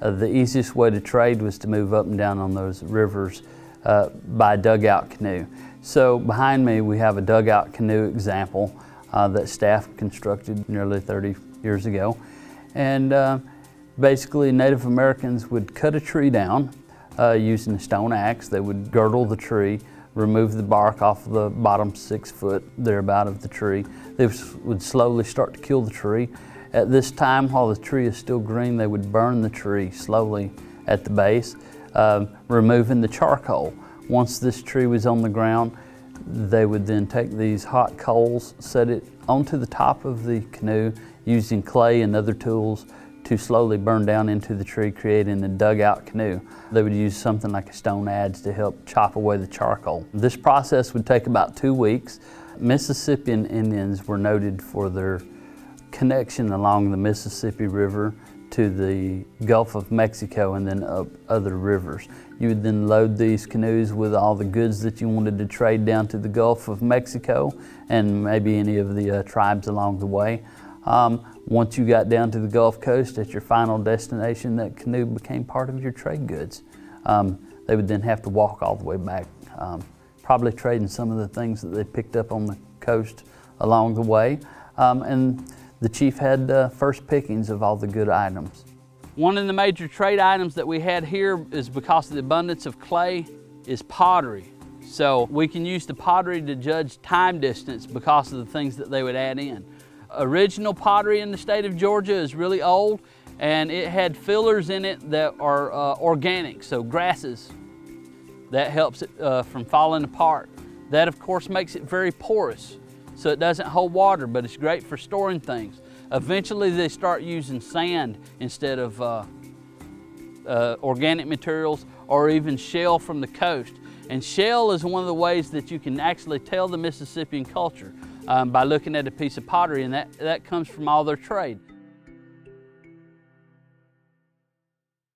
The easiest way to trade was to move up and down on those rivers by dugout canoe. So behind me we have a dugout canoe example that staff constructed nearly 30 years ago. And basically Native Americans would cut a tree down using a stone axe. They would girdle the tree, remove the bark off the bottom 6 foot thereabout of the tree. They would slowly start to kill the tree. At this time, while the tree is still green, they would burn the tree slowly at the base, removing the charcoal. Once this tree was on the ground, they would then take these hot coals, set it onto the top of the canoe using clay and other tools to slowly burn down into the tree, creating a dugout canoe. They would use something like a stone adze to help chop away the charcoal. This process would take about 2 weeks. Mississippian Indians were noted for their connection along the Mississippi River to the Gulf of Mexico and then up other rivers. You would then load these canoes with all the goods that you wanted to trade down to the Gulf of Mexico and maybe any of the tribes along the way. Once you got down to the Gulf Coast at your final destination, that canoe became part of your trade goods. They would then have to walk all the way back, probably trading some of the things that they picked up on the coast along the way. And the chief had first pickings of all the good items. One of the major trade items that we had here is, because of the abundance of clay, is pottery. So we can use the pottery to judge time distance because of the things that they would add in. Original pottery in the state of Georgia is really old, and it had fillers in it that are organic, so grasses. That helps it from falling apart. That of course makes it very porous, so it doesn't hold water, but it's great for storing things. Eventually they start using sand instead of organic materials, or even shell from the coast. And shell is one of the ways that you can actually tell the Mississippian culture by looking at a piece of pottery, and that comes from all their trade.